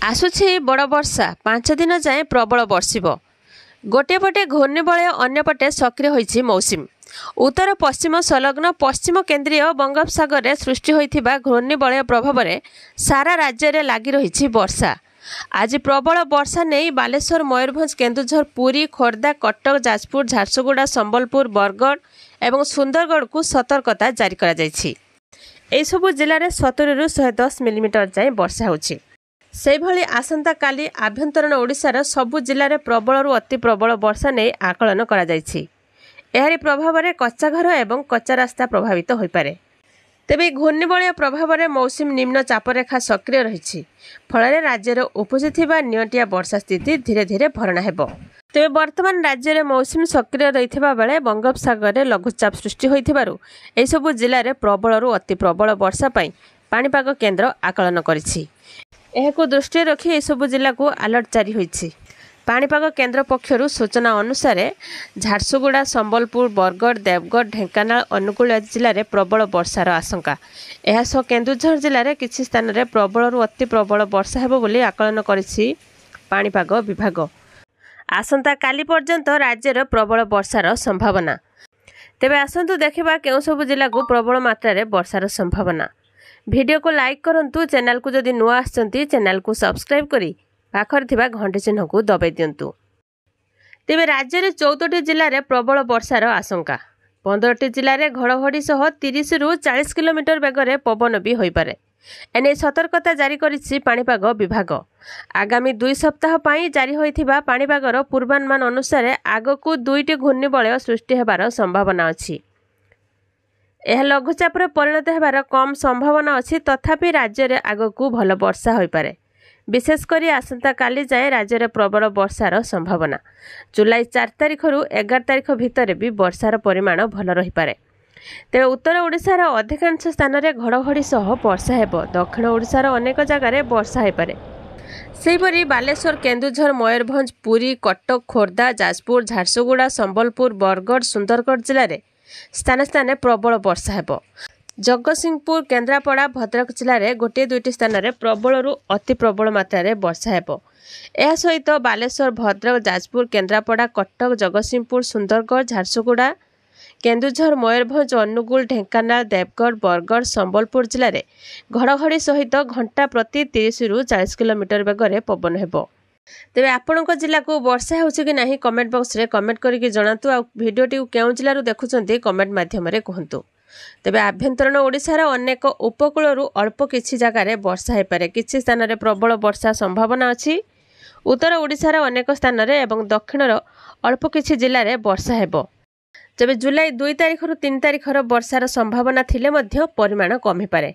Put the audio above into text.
आसुछि बड़ वर्षा 5 दिन जाए प्रबल बर्षिब। गोटे पटे घूर्णिबलय अन्यपटे सक्रिय होइछि मौसुमी। उत्तर पश्चिम संलग्न पश्चिम केन्द्रीय बंगोपसागर में सृष्टि होइथिबा घूर्णिबलय प्रभाव में सारा राज्य में लगी रही वर्षा। आज प्रबल वर्षा नहीं बालेश्वर, मयूरभंज, केन्दुझर, पुरी, खोर्धा, कटक, जाजपुर, झारसुगुड़ा, संबलपुर, बरगढ़ एवं सुंदरगढ़ को सतर्कता जारी करा जायछि। एहि सबु जिले में 70 ରୁ 110 मिलीमीटर जाए वर्षा होछि। सेहिभଳି आसंता काली आभ्यंतरण ओडिशार सबु जिले में प्रबल रु अति प्रबल वर्षा नहीं आकलन करा जायछि। एहारी प्रभाव में कच्चा घर एवं कच्चा रास्ता प्रभावित हो पारे। तेबे घूर्णिबलय प्रभाव में मौसुमी निम्न चापरेखा सक्रिय रही फल राज्यर उपजुवा नियंटिया वर्षा स्थिति धीरे धीरे भरणा हेब। तेबे वर्तमान राज्य में मौसुमी सक्रिय रही बेले बंगोपसागर में लघुचाप सृष्टि होइथिबारु एहि सबु जिले में प्रबल रु अति प्रबल वर्षा पाई पाणीपाग केन्द्र आकलन करिछि। एहाकु दृष्टि रखी एहि सबु जिला को अलर्ट जारी होइछि। पाणीपाग केन्द्र पक्षरु सूचना अनुसार झारसुगुड़ा, संबलपुर, बरगढ़, देवगढ़, ढेंकानाल, अनुगुल आदि जिले में प्रबल वर्षार आशंका। एहासह केन्दुझर जिले में किछि स्थान में प्रबल रु अति प्रबल वर्षा हेबो बोली आकलन करिछि पाणीपाग विभाग। आसंता काली पर्यंत राज्यर प्रबल वर्षार संभावना। तेबे आसंतु देखिबा केउ सब जिला को प्रबल मात्रा रे वर्षार संभावना। वीडियो को लाइक करंतु। चैनल को जदि नुआ आछंती चैनल को सब्सक्राइब करी पाखर थिबा घंटी चिन्ह को दबाई दियंतु। तेबे राज्य में 14टी जिले में प्रबल वर्षार आशंका। 15टी जिले में घड़घड़ी सह 30 ରୁ 40 किलोमीटर बेगर पवन भी होई पारे। एने सतर्कता जारी करिछि पाणीपाग विभाग। आगामी 2 सप्ताह पाई जारी होइथिबा पाणीपागर पूर्वानुमान अनुसार आगकू 2टी घूर्णिबलय सृष्टि हेबार संभावना अछि। यह लघुचापर परिणत हेबार कम संभावना अछि। तथापि राज्य में आगकू भल वर्षा होई पारे। विशेषकर आसंता काली जाए राज्य में प्रबल वर्षार संभावना। जुलाई 4 तारिख रु 11 तारिख भितर भी वर्षार परिमाण भल रही पारे। तेज उत्तर ओडिशार अधिकांश स्थान में घड़घड़ी सह वर्षा हेब। दक्षिण ओडिशार अनेक जगार वर्षा हो पारे। सेहिपरि बालेश्वर, केन्दुझर, मयूरभंज, पुरी, कटक, खोर्धा, जाजपुर, झारसुगुड़ा, संबलपुर, बरगढ़, सुंदरगढ़ जिले में स्थान स्थान प्रबल वर्षा हेब। जगतसिंहपुर, केन्द्रापड़ा, भद्रक जिले में गोटे 2टी स्थान में प्रबल रु अति प्रबल मात्रा रे वर्षा हेब। यह सहित बालेश्वर, भद्रक, जाजपुर, केन्द्रापड़ा, कटक, जगतसिंहपुर, सुंदरगढ़, झारसुगुड़ा, केन्दुझर, मयूरभंज, अनुगुल, ढेंकानाल, देवगढ़, बरगढ़, संबलपुर जिले में घड़घड़ी सहित घंटा प्रति 30 ରୁ 40 किलोमीटर बेगर पवन हेब। तेबे आपणक जिला को वर्षा होछि कि नाही कमेंट बॉक्स रे कमेंट करके जणातु। आ वीडियोटी केउ जिल्लारू देखुछन्ती कमेंट माध्यम रे कहंतु। तेबे आभ्यंतरण ओडिशार अनेक उपकूलरू अल्प किछि जगार वर्षा हो पारे। किछि स्थान में प्रबल वर्षा संभावना अछि। उत्तर ओडिशार अनेक स्थान में एवं दक्षिणर अल्प किछि जिले में वर्षा हेब। तेबे जुलाई 2 तारिख रु 3 तारिखर वर्षार संभावना थिले मध्य परिमाण कमी पारे।